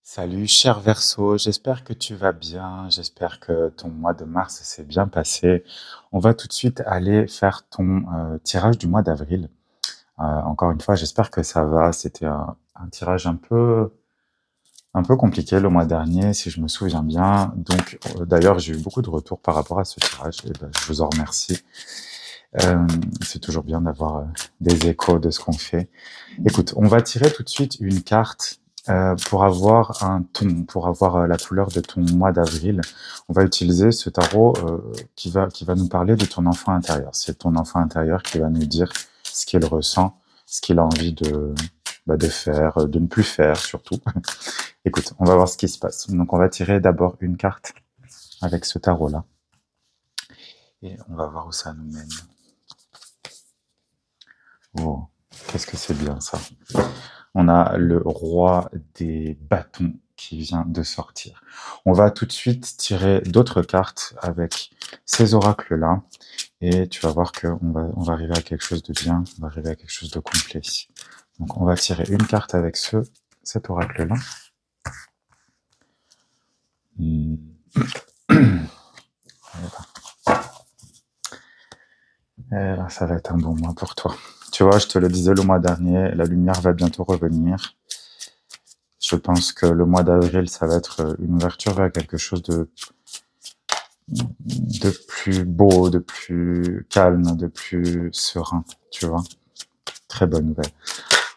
Salut cher Verseau, j'espère que tu vas bien, j'espère que ton mois de mars s'est bien passé. On va tout de suite aller faire ton tirage du mois d'avril. Encore une fois, j'espère que ça va. C'était un tirage un peu compliqué le mois dernier, si je me souviens bien. Donc, d'ailleurs, j'ai eu beaucoup de retours par rapport à ce tirage, et ben, je vous en remercie. C'est toujours bien d'avoir des échos de ce qu'on fait. Écoute, on va tirer tout de suite une carte pour avoir un ton, pour avoir la couleur de ton mois d'avril. On va utiliser ce tarot qui va nous parler de ton enfant intérieur. C'est ton enfant intérieur qui va nous dire ce qu'il ressent, ce qu'il a envie de faire, de ne plus faire surtout. Écoute, on va voir ce qui se passe. Donc on va tirer d'abord une carte avec ce tarot-là. Et on va voir où ça nous mène. Oh, qu'est-ce que c'est bien ça. On a le roi des bâtons qui vient de sortir. On va tout de suite tirer d'autres cartes avec ces oracles-là. Et tu vas voir qu'on va arriver à quelque chose de bien, on va arriver à quelque chose de complet ici. Donc on va tirer une carte avec cet oracle-là. Et là, ça va être un bon mois pour toi. Tu vois, je te le disais le mois dernier, la lumière va bientôt revenir. Je pense que le mois d'avril, ça va être une ouverture vers quelque chose de plus beau, de plus calme, de plus serein, tu vois. Très bonne nouvelle.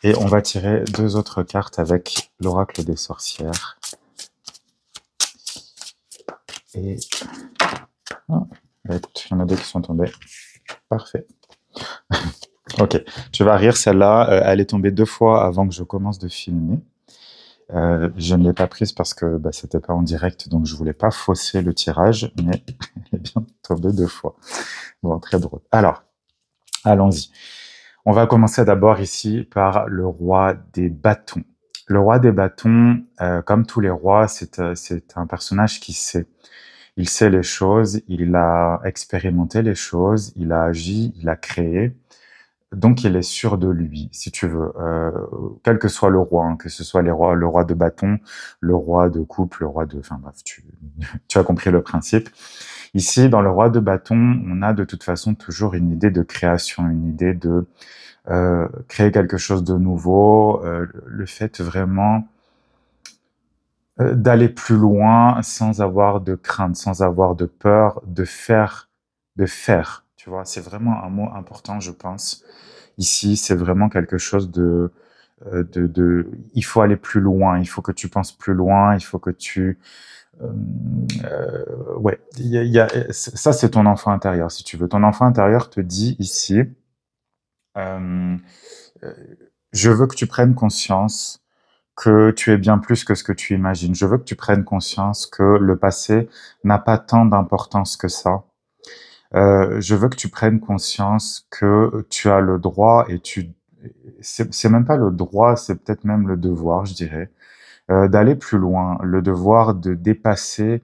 Et on va tirer deux autres cartes avec l'oracle des sorcières. Et écoute, il y en a deux qui sont tombées. Parfait. Ok, tu vas rire, celle-là, elle est tombée 2 fois avant que je commence de filmer. Je ne l'ai pas prise parce que c'était pas en direct, donc je voulais pas fausser le tirage, mais elle est bien tombée 2 fois. Bon, très drôle. Alors, allons-y. On va commencer d'abord ici par le roi des bâtons. Le roi des bâtons, comme tous les rois, c'est un personnage qui sait. Il sait les choses, il a expérimenté les choses, il a agi, il a créé. Donc il est sûr de lui, si tu veux, quel que soit le roi, hein, que ce soit le roi de bâton, le roi de coupe, le roi de... Enfin bref, tu as compris le principe. Ici, dans le roi de bâton, on a de toute façon toujours une idée de création, une idée de créer quelque chose de nouveau, le fait vraiment d'aller plus loin sans avoir de crainte, sans avoir de peur, de faire, tu vois. C'est vraiment un mot important, je pense. Ici, c'est vraiment quelque chose il faut aller plus loin, il faut que tu penses plus loin, il faut que tu, ouais, ça c'est ton enfant intérieur, si tu veux. Ton enfant intérieur te dit ici, euh, euh, je veux que tu prennes conscience que tu es bien plus que ce que tu imagines. Je veux que tu prennes conscience que le passé n'a pas tant d'importance que ça. Je veux que tu prennes conscience que tu as le droit et c'est même pas le droit, c'est peut-être même le devoir, je dirais, d'aller plus loin, le devoir de dépasser.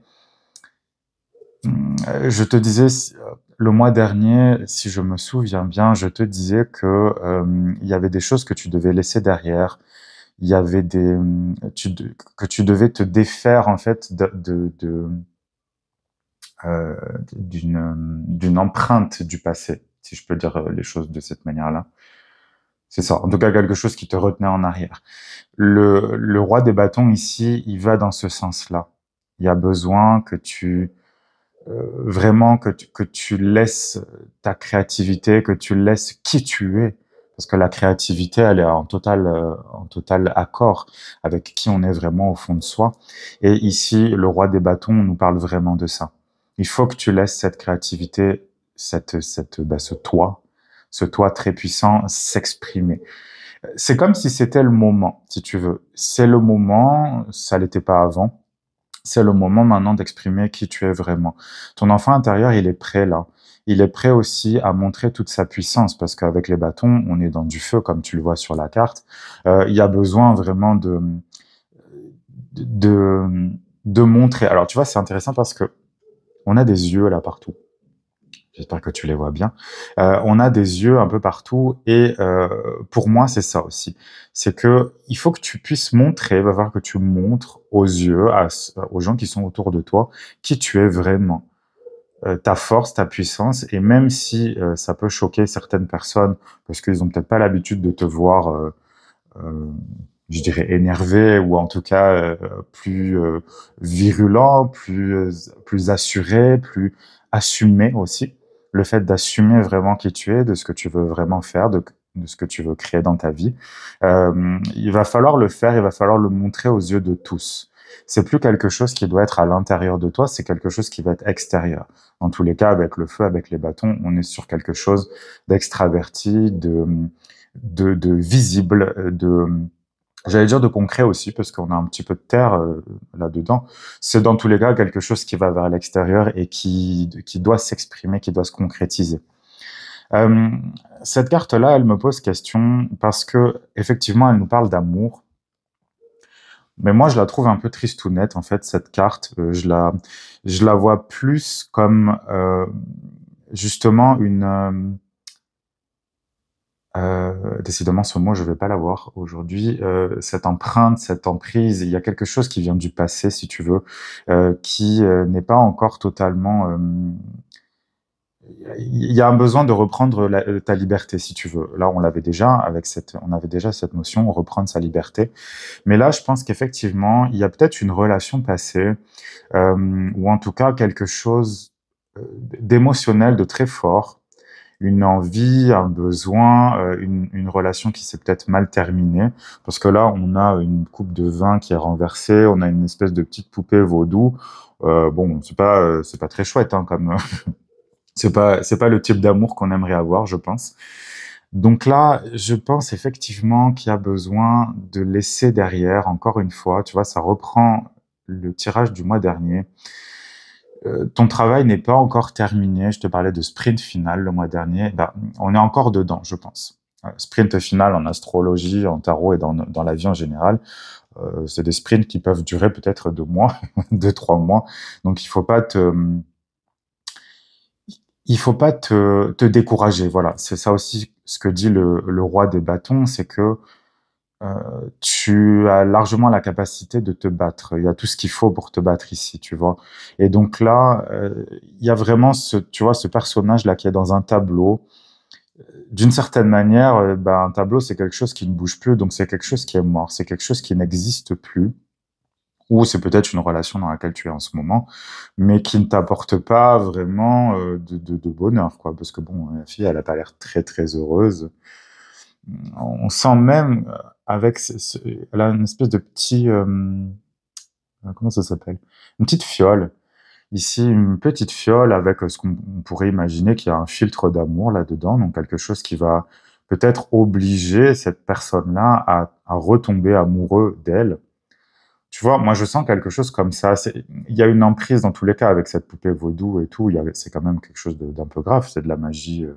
Je te disais, le mois dernier, si je me souviens bien, je te disais que il y avait des choses que tu devais laisser derrière. Il y avait que tu devais te défaire en fait euh, d'une empreinte du passé, si je peux dire les choses de cette manière-là. C'est ça. En tout cas, quelque chose qui te retenait en arrière. Le roi des bâtons ici, il va dans ce sens-là. Il y a besoin que vraiment que tu laisses ta créativité, que tu laisses qui tu es, parce que la créativité, elle est en total accord avec qui on est vraiment au fond de soi. Et ici, le roi des bâtons nous parle vraiment de ça. Il faut que tu laisses cette créativité, ce toi très puissant s'exprimer. C'est comme si c'était le moment, si tu veux. C'est le moment, ça l'était pas avant. C'est le moment maintenant d'exprimer qui tu es vraiment. Ton enfant intérieur, il est prêt là. Il est prêt aussi à montrer toute sa puissance parce qu'avec les bâtons, on est dans du feu comme tu le vois sur la carte. Il y a besoin vraiment de montrer. Alors tu vois, c'est intéressant parce que on a des yeux là partout. J'espère que tu les vois bien. On a des yeux un peu partout et pour moi, c'est ça aussi. C'est que il faut que tu puisses montrer, va falloir que tu montres aux yeux, aux gens qui sont autour de toi, qui tu es vraiment. Ta force, ta puissance, et même si ça peut choquer certaines personnes, parce qu'ils ont peut-être pas l'habitude de te voir, euh, je dirais énervé, ou en tout cas plus virulent, plus assuré, plus assumé aussi. Le fait d'assumer vraiment qui tu es, de ce que tu veux vraiment faire, de ce que tu veux créer dans ta vie, il va falloir le faire, il va falloir le montrer aux yeux de tous. C'est plus quelque chose qui doit être à l'intérieur de toi, c'est quelque chose qui va être extérieur. Dans tous les cas, avec le feu, avec les bâtons, on est sur quelque chose d'extraverti, de visible, j'allais dire de concret aussi, parce qu'on a un petit peu de terre là-dedans. C'est dans tous les cas quelque chose qui va vers l'extérieur et qui doit s'exprimer, qui doit se concrétiser. Euh, cette carte-là, elle me pose question parce que effectivement, elle nous parle d'amour. Mais moi, je la trouve un peu tristounette, en fait, cette carte. Je la vois plus comme justement décidément, ce mot, je vais pas l'avoir aujourd'hui. Cette empreinte, cette emprise, il y a quelque chose qui vient du passé, si tu veux, qui n'est pas encore totalement. Il y a un besoin de reprendre ta liberté, si tu veux. Là, on avait déjà cette notion, reprendre sa liberté. Mais là, je pense qu'effectivement, il y a peut-être une relation passée, ou en tout cas quelque chose d'émotionnel, de très fort, une envie, un besoin, une relation qui s'est peut-être mal terminée, parce que là, on a une coupe de vin qui est renversée, on a une espèce de petite poupée vaudou. Bon, c'est pas très chouette, hein, comme c'est pas le type d'amour qu'on aimerait avoir, je pense. Donc là, je pense effectivement qu'il y a besoin de laisser derrière, encore une fois, tu vois, ça reprend le tirage du mois dernier. Ton travail n'est pas encore terminé. Je te parlais de sprint final le mois dernier. Ben, on est encore dedans, je pense. Sprint final en astrologie, en tarot et dans la vie en général, c'est des sprints qui peuvent durer peut-être 2 mois, 2, 3 mois. Donc il faut pas te décourager. Voilà, c'est ça aussi ce que dit le roi des bâtons, c'est que tu as largement la capacité de te battre. Il y a tout ce qu'il faut pour te battre ici, tu vois. Et donc là, il y a vraiment tu vois, ce personnage-là qui est dans un tableau. D'une certaine manière, ben, un tableau, c'est quelque chose qui ne bouge plus, donc c'est quelque chose qui est mort, c'est quelque chose qui n'existe plus. Ou c'est peut-être une relation dans laquelle tu es en ce moment, mais qui ne t'apporte pas vraiment de bonheur, quoi. Parce que bon, la fille, elle a pas l'air très très heureuse. On sent même avec elle a une espèce de petit comment ça s'appelle? Une petite fiole. Ici, une petite fiole avec ce qu'on pourrait imaginer qu'il y a un filtre d'amour là-dedans, donc quelque chose qui va peut-être obliger cette personne-là à retomber amoureux d'elle. Tu vois, moi je sens quelque chose comme ça. Il y a une emprise dans tous les cas avec cette poupée vaudou et tout. C'est quand même quelque chose d'un peu grave. C'est de la magie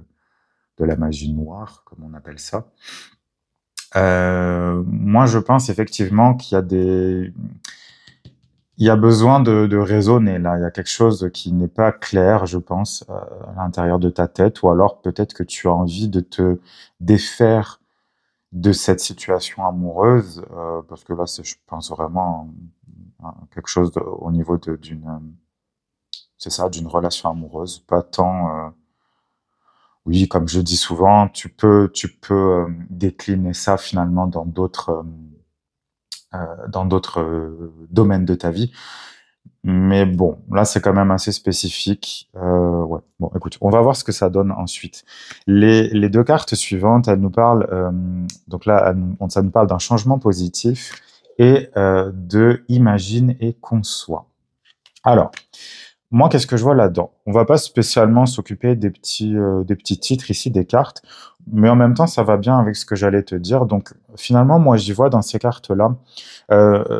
noire, comme on appelle ça. Moi, je pense effectivement il y a besoin de raisonner là. Il y a quelque chose qui n'est pas clair, je pense, à l'intérieur de ta tête, ou alors peut-être que tu as envie de te défaire de cette situation amoureuse, parce que là, je pense vraiment à quelque chose au niveau c'est ça, d'une relation amoureuse, pas tant. Oui, comme je dis souvent, tu peux décliner ça finalement dans d'autres domaines de ta vie. Mais bon, là, c'est quand même assez spécifique. Ouais. Bon, écoute, on va voir ce que ça donne ensuite. Les deux cartes suivantes, elles nous parlent, donc là, ça nous parle d'un changement positif et de imagine et conçoit. Alors, moi, qu'est-ce que je vois là-dedans? On va pas spécialement s'occuper des petits titres ici, des cartes, mais en même temps, ça va bien avec ce que j'allais te dire. Donc, finalement, moi, j'y vois dans ces cartes-là,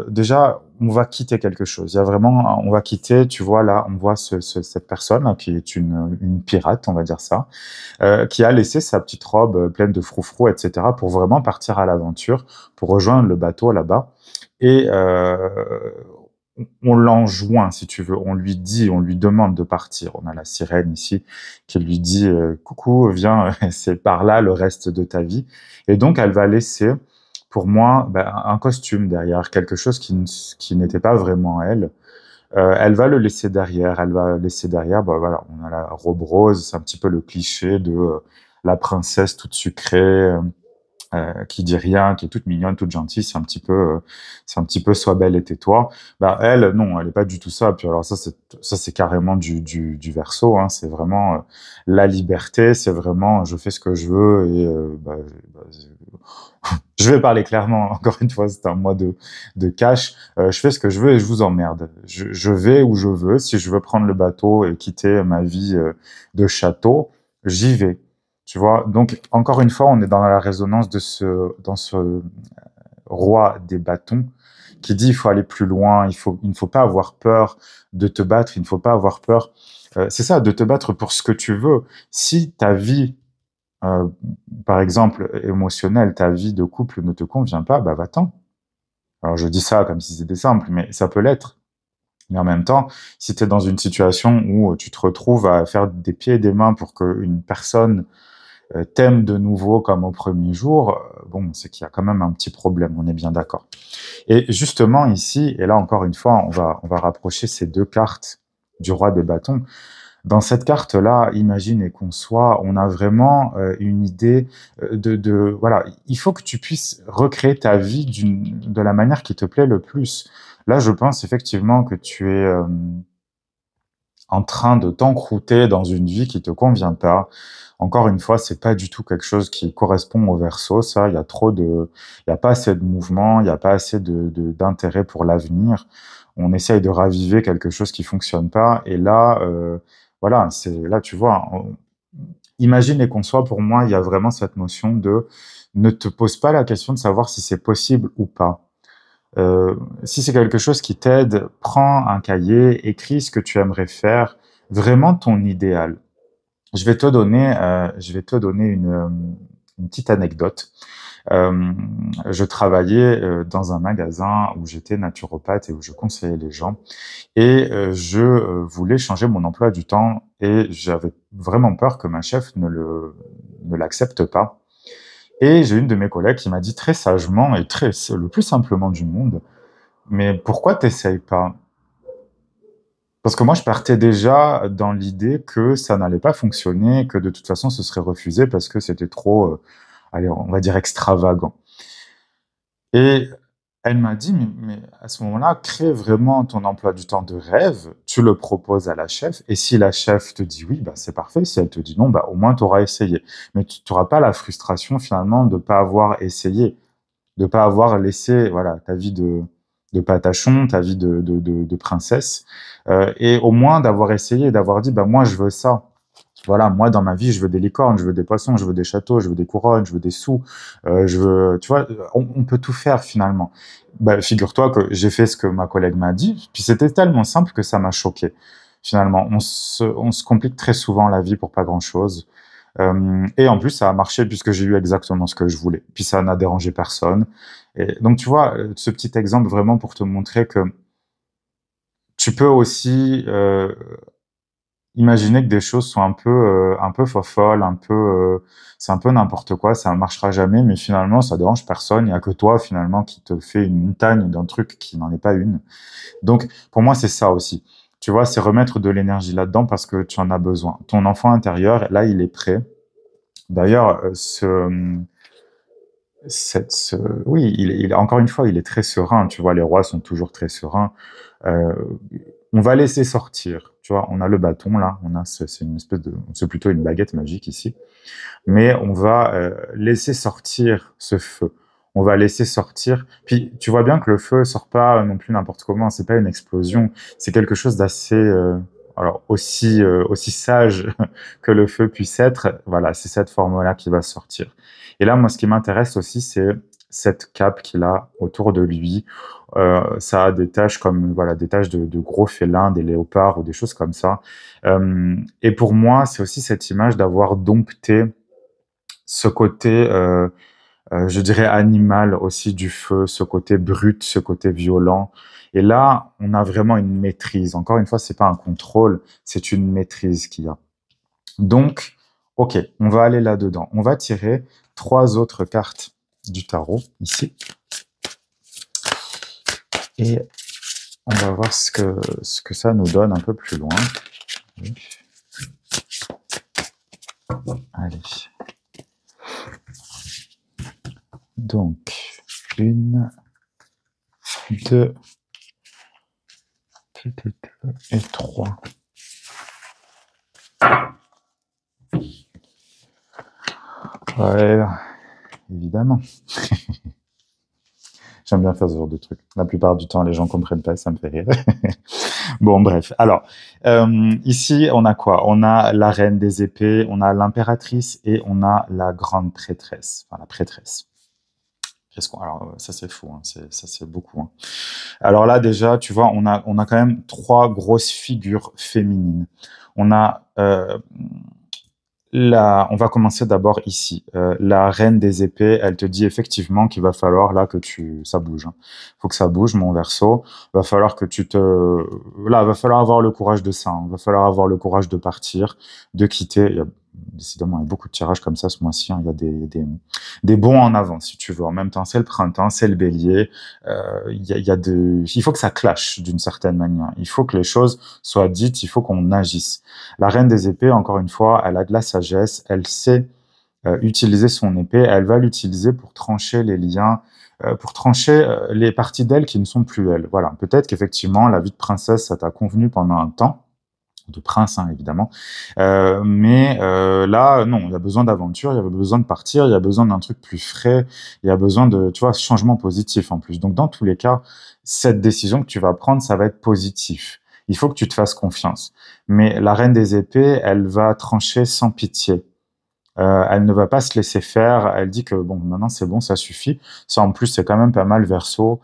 déjà, on va quitter quelque chose. Il y a vraiment, on va quitter, tu vois, là, on voit cette personne là, qui est une pirate, on va dire ça, qui a laissé sa petite robe pleine de froufrous, etc., pour vraiment partir à l'aventure, pour rejoindre le bateau là-bas. Et on l'enjoint, si tu veux. On lui dit, on lui demande de partir. On a la sirène ici qui lui dit coucou, viens, c'est par là le reste de ta vie. Et donc, elle va laisser, pour moi, un costume derrière, quelque chose qui n'était pas vraiment elle. Elle va le laisser derrière. Elle va laisser derrière, voilà, on a la robe rose, c'est un petit peu le cliché de la princesse toute sucrée. Qui dit rien, qui est toute mignonne, toute gentille, c'est un petit peu sois belle et tais-toi. Elle, non, elle est pas du tout ça. Puis alors ça, c'est carrément du Verseau. Hein. C'est vraiment la liberté. C'est vraiment, je fais ce que je veux et je vais parler clairement. Encore une fois, c'est un mois de cash. Je fais ce que je veux et je vous emmerde. Je vais où je veux. Si je veux prendre le bateau et quitter ma vie de château, j'y vais. Tu vois, donc encore une fois, on est dans la résonance dans ce roi des bâtons qui dit il faut aller plus loin, il ne faut pas avoir peur de te battre, il ne faut pas avoir peur. C'est ça, de te battre pour ce que tu veux. Si ta vie, euh, par exemple émotionnelle, ta vie de couple ne te convient pas, va-t'en. Alors je dis ça comme si c'était simple, mais ça peut l'être. Mais en même temps, si tu es dans une situation où tu te retrouves à faire des pieds et des mains pour qu'une personne t'aime de nouveau comme au premier jour, bon, c'est qu'il y a quand même un petit problème, on est bien d'accord. Et justement ici, et là encore une fois, on va rapprocher ces deux cartes du roi des bâtons. Dans cette carte-là, imagine et conçois, on a vraiment une idée voilà, il faut que tu puisses recréer ta vie de la manière qui te plaît le plus. Là, je pense effectivement que tu es en train de t'encrouter dans une vie qui te convient pas. Encore une fois, c'est pas du tout quelque chose qui correspond au Verseau, ça. Il y a pas assez de mouvement, il y a pas assez d'intérêt pour l'avenir. On essaye de raviver quelque chose qui fonctionne pas. Et là, voilà, là, tu vois, imagine et conçois, pour moi, il y a vraiment cette notion de ne te pose pas la question de savoir si c'est possible ou pas. Si c'est quelque chose qui t'aide, prends un cahier, écris ce que tu aimerais faire, vraiment ton idéal. Je vais te donner une petite anecdote. Euh, je travaillais dans un magasin où j'étais naturopathe et où je conseillais les gens. Et je voulais changer mon emploi du temps et j'avais vraiment peur que ma chef ne l'accepte pas. Et j'ai une de mes collègues qui m'a dit très sagement et le plus simplement du monde, mais pourquoi t'essayes pas? Parce que moi, je partais déjà dans l'idée que ça n'allait pas fonctionner, que de toute façon, ce serait refusé parce que c'était trop, allez, on va dire extravagant. Et elle m'a dit, mais à ce moment-là, crée vraiment ton emploi du temps de rêve, tu le proposes à la chef, et si la chef te dit oui, c'est parfait. Si elle te dit non, au moins tu auras essayé. Mais tu n'auras pas la frustration finalement de ne pas avoir essayé, de ne pas avoir laissé voilà, ta vie de patachon, ta vie de princesse, et au moins d'avoir essayé, d'avoir dit, moi je veux ça. Voilà, moi dans ma vie, je veux des licornes, je veux des poissons, je veux des châteaux, je veux des couronnes, je veux des sous, je veux, tu vois, on peut tout faire finalement. Figure-toi que j'ai fait ce que ma collègue m'a dit, puis c'était tellement simple que ça m'a choqué. Finalement, on se complique très souvent la vie pour pas grand-chose. Et en plus, ça a marché puisque j'ai eu exactement ce que je voulais. Puis ça n'a dérangé personne. Et donc, tu vois, ce petit exemple vraiment pour te montrer que tu peux aussi imaginer que des choses sont un peu folles, c'est un peu n'importe quoi, ça ne marchera jamais, mais finalement, ça dérange personne. Il n'y a que toi, finalement, qui te fait une montagne d'un truc qui n'en est pas une. Donc, pour moi, c'est ça aussi. Tu vois, c'est remettre de l'énergie là-dedans parce que tu en as besoin. Ton enfant intérieur, là, il est prêt. D'ailleurs, oui, encore une fois, il est très serein. Tu vois, les rois sont toujours très sereins. Euh, on va laisser sortir. Tu vois, on a le bâton là, c'est une espèce c'est plutôt une baguette magique ici. Mais on va laisser sortir ce feu. On va laisser sortir. Puis tu vois bien que le feu sort pas non plus n'importe comment. C'est pas une explosion. C'est quelque chose d'assez, alors aussi sage que le feu puisse être. Voilà, c'est cette forme-là qui va sortir. Et là, moi, ce qui m'intéresse aussi, c'est cette cape qu'il a autour de lui. Ça a des taches comme voilà des taches de gros félins, des léopards ou des choses comme ça. Et pour moi, c'est aussi cette image d'avoir dompté ce côté je dirais animal aussi du feu, ce côté brut, ce côté violent. Et là, on a vraiment une maîtrise. Encore une fois, c'est pas un contrôle, c'est une maîtrise qu'il y a. Donc, ok, on va aller là-dedans. On va tirer 3 autres cartes du tarot, ici. Et on va voir ce que ça nous donne un peu plus loin. Allez. Donc, 1, 2 et 3. Ouais, évidemment. J'aime bien faire ce genre de truc. La plupart du temps, les gens comprennent pas, ça me fait rire. Bon, bref. Alors, ici, on a quoi? On a la reine des épées, on a l'impératrice et on a la grande prêtresse. Enfin, la prêtresse. Alors, ça c'est fou, hein. Ça c'est beaucoup, hein. Alors là, déjà, tu vois, on a quand même 3 grosses figures féminines. On a on va commencer d'abord ici. La reine des épées, elle te dit effectivement qu'il va falloir là que ça bouge, hein. Faut que ça bouge, mon Verseau. Va falloir que va falloir avoir le courage de ça, hein. Va falloir avoir le courage de partir, de quitter. Décidément, il y a beaucoup de tirages comme ça ce mois-ci, hein. Il y a des bons en avant, si tu veux. En même temps, c'est le printemps, c'est le bélier. Il faut que ça clash d'une certaine manière. Il faut que les choses soient dites, il faut qu'on agisse. La reine des épées, encore une fois, elle a de la sagesse, elle sait utiliser son épée, elle va l'utiliser pour trancher les liens, pour trancher les parties d'elle qui ne sont plus elle. Voilà, peut-être qu'effectivement, la vie de princesse, ça t'a convenu pendant un temps, de prince, hein, évidemment. Mais là, non, il y a besoin d'aventure, il y a besoin de partir, il y a besoin d'un truc plus frais, il y a besoin de, tu vois, changement positif en plus. Donc, dans tous les cas, cette décision que tu vas prendre, ça va être positif. Il faut que tu te fasses confiance. Mais la reine des épées, elle va trancher sans pitié. Elle ne va pas se laisser faire. Elle dit que bon, maintenant c'est bon, ça suffit. Ça, en plus, c'est quand même pas mal Verseau.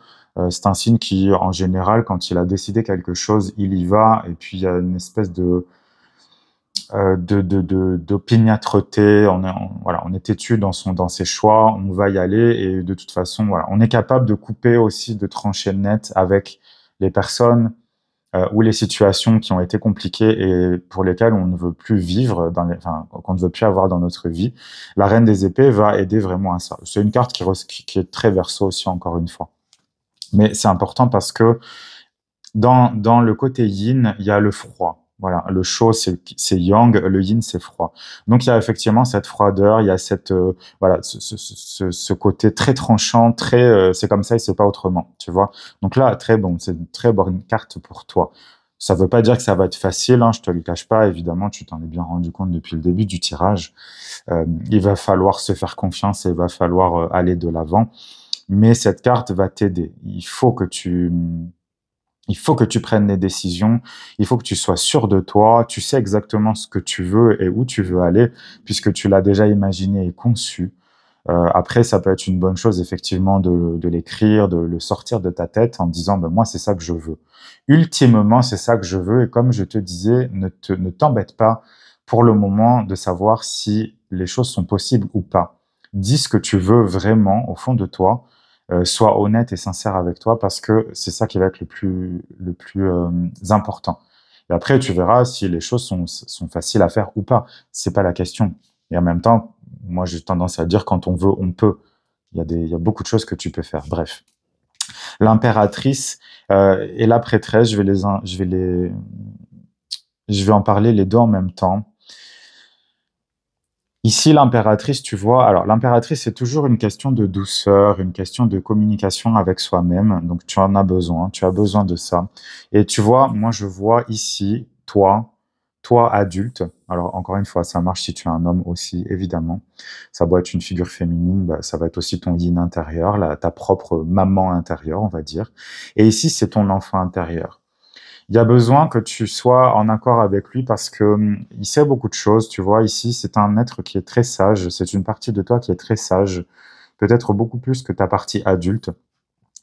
C'est un signe qui, en général, quand il a décidé quelque chose, il y va. Et puis il y a une espèce d'opiniâtreté. Voilà, on est têtu dans ses choix. On va y aller. Et de toute façon, voilà, on est capable de couper aussi, de trancher net avec les personnes ou les situations qui ont été compliquées et pour lesquelles on ne veut plus vivre, qu'on ne veut plus avoir dans notre vie. La reine des épées va aider vraiment à ça. C'est une carte qui est très Verseau aussi, encore une fois. Mais c'est important parce que dans le côté yin, il y a le froid. Voilà, le chaud c'est yang, le yin c'est froid. Donc il y a effectivement cette froideur, il y a ce côté très tranchant, très c'est comme ça et c'est pas autrement, tu vois. Donc là très bon, c'est une très bonne carte pour toi. Ça veut pas dire que ça va être facile, hein, je te le cache pas, évidemment, tu t'en es bien rendu compte depuis le début du tirage. Il va falloir se faire confiance et il va falloir aller de l'avant. Mais cette carte va t'aider. Il faut que tu prennes des décisions, il faut que tu sois sûr de toi, tu sais exactement ce que tu veux et où tu veux aller, puisque tu l'as déjà imaginé et conçu. Après, ça peut être une bonne chose, effectivement, de l'écrire, de le sortir de ta tête en disant, ben, moi, c'est ça que je veux. Ultimement, c'est ça que je veux, et comme je te disais, ne t'embête pas pour le moment de savoir si les choses sont possibles ou pas. Dis ce que tu veux vraiment au fond de toi, sois honnête et sincère avec toi parce que c'est ça qui va être le plus important. Et après, tu verras si les choses sont faciles à faire ou pas. C'est pas la question. Et en même temps, moi, j'ai tendance à dire quand on veut, on peut. Il y a beaucoup de choses que tu peux faire. Bref. L'impératrice et la prêtresse, je vais en parler les deux en même temps. Ici, l'impératrice, tu vois, alors l'impératrice, c'est toujours une question de douceur, une question de communication avec soi-même. Donc, tu en as besoin, tu as besoin de ça. Et tu vois, moi, je vois ici, toi adulte. Alors, encore une fois, ça marche si tu es un homme aussi, évidemment. Ça doit être une figure féminine, bah, ça va être aussi ton yin intérieur, ta propre maman intérieure, on va dire. Et ici, c'est ton enfant intérieur. Il y a besoin que tu sois en accord avec lui parce que il sait beaucoup de choses, tu vois. Ici, c'est un être qui est très sage. C'est une partie de toi qui est très sage, peut-être beaucoup plus que ta partie adulte.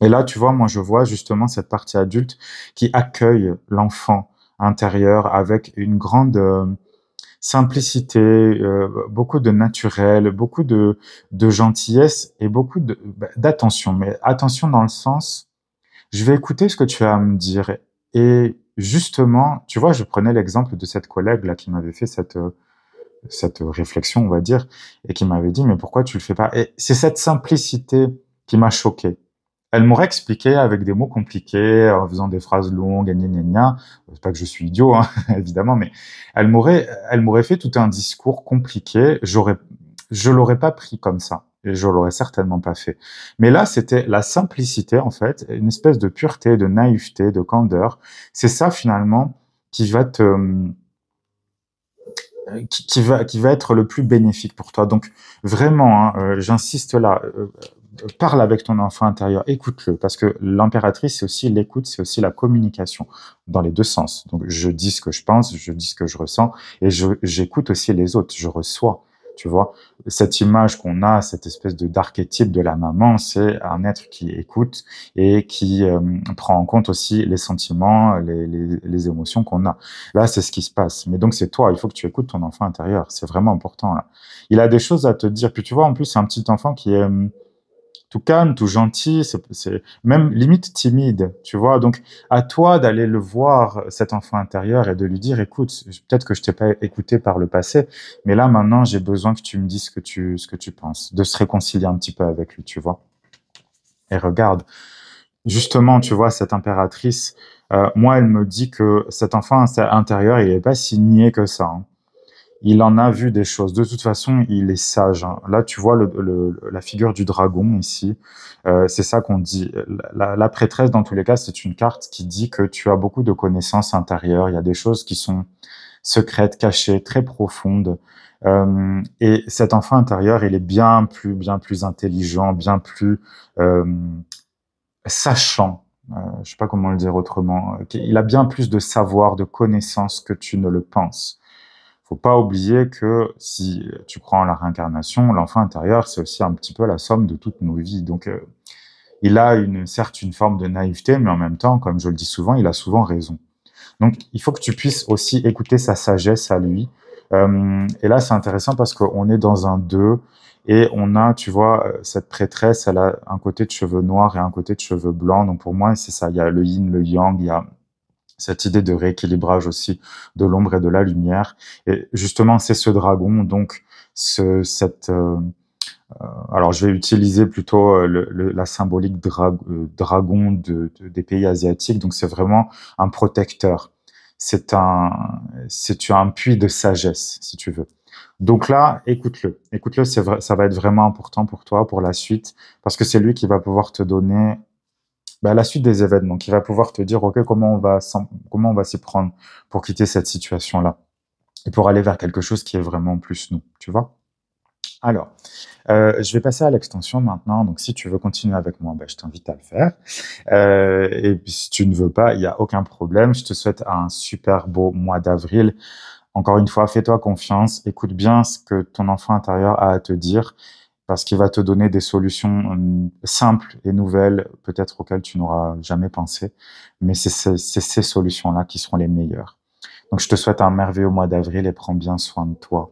Et là, tu vois, moi, je vois justement cette partie adulte qui accueille l'enfant intérieur avec une grande simplicité, beaucoup de naturel, beaucoup de gentillesse et beaucoup d'attention. Mais attention dans le sens, je vais écouter ce que tu as à me dire. Et justement, tu vois, je prenais l'exemple de cette collègue là qui m'avait fait cette réflexion, on va dire, et qui m'avait dit, mais pourquoi tu le fais pas? Et c'est cette simplicité qui m'a choqué. Elle m'aurait expliqué avec des mots compliqués, en faisant des phrases longues, gna gna gna. C'est pas que je suis idiot, hein, évidemment, mais elle m'aurait fait tout un discours compliqué. Je l'aurais pas pris comme ça. Et je l'aurais certainement pas fait. Mais là, c'était la simplicité, en fait, une espèce de pureté, de naïveté, de candeur. C'est ça, finalement, qui va te, qui va être le plus bénéfique pour toi. Donc, vraiment, hein, j'insiste là, parle avec ton enfant intérieur, écoute-le, parce que l'impératrice, c'est aussi l'écoute, c'est aussi la communication, dans les deux sens. Donc, je dis ce que je pense, je dis ce que je ressens, et j'écoute aussi les autres, je reçois, tu vois. Cette image qu'on a, cette espèce d'archétype de la maman, c'est un être qui écoute et qui prend en compte aussi les sentiments, les émotions qu'on a. Là, c'est ce qui se passe. Mais donc, c'est toi, il faut que tu écoutes ton enfant intérieur, c'est vraiment important, là. Il a des choses à te dire, puis tu vois, en plus, c'est un petit enfant qui est tout calme, tout gentil, c'est même limite timide, tu vois. Donc, à toi d'aller le voir, cet enfant intérieur, et de lui dire, écoute, peut-être que je t'ai pas écouté par le passé, mais là, maintenant, j'ai besoin que tu me dises ce que tu penses, de se réconcilier un petit peu avec lui, tu vois. Et regarde, justement, tu vois, cette impératrice, moi, elle me dit que cet enfant intérieur, il est pas si niais que ça, hein. Il en a vu des choses. De toute façon, il est sage, hein. Là, tu vois la figure du dragon ici. C'est ça qu'on dit. La prêtresse, dans tous les cas, c'est une carte qui dit que tu as beaucoup de connaissances intérieures. Il y a des choses qui sont secrètes, cachées, très profondes. Et cet enfant intérieur, il est bien plus intelligent, bien plus euh, sachant. Je sais pas comment le dire autrement. Il a bien plus de savoir, de connaissances que tu ne le penses. Faut pas oublier que si tu crois en la réincarnation, l'enfant intérieur, c'est aussi un petit peu la somme de toutes nos vies. Donc, il a certes une forme de naïveté, mais en même temps, comme je le dis souvent, il a souvent raison. Donc, il faut que tu puisses aussi écouter sa sagesse à lui. Et là, c'est intéressant parce qu'on est dans un 2 et on a, tu vois, cette prêtresse, elle a un côté de cheveux noirs et un côté de cheveux blancs. Donc, pour moi, c'est ça. Il y a le yin, le yang, il y a cette idée de rééquilibrage aussi de l'ombre et de la lumière. Et justement, c'est ce dragon, donc cette alors je vais utiliser plutôt la symbolique dragon des pays asiatiques. Donc c'est vraiment un protecteur. C'est un puits de sagesse, si tu veux. Donc là, écoute-le, c'est vrai, ça va être vraiment important pour toi, pour la suite, parce que c'est lui qui va pouvoir te donner la suite des événements, qui va pouvoir te dire, OK, comment on va s'y prendre pour quitter cette situation-là et pour aller vers quelque chose qui est vraiment plus nous, tu vois? Alors, je vais passer à l'extension maintenant. Donc, si tu veux continuer avec moi, je t'invite à le faire. Et puis, si tu ne veux pas, il y a aucun problème. Je te souhaite un super beau mois d'avril. Encore une fois, fais-toi confiance. Écoute bien ce que ton enfant intérieur a à te dire parce qu'il va te donner des solutions simples et nouvelles, peut-être auxquelles tu n'auras jamais pensé. Mais c'est ces solutions-là qui seront les meilleures. Donc, je te souhaite un merveilleux mois d'avril et prends bien soin de toi.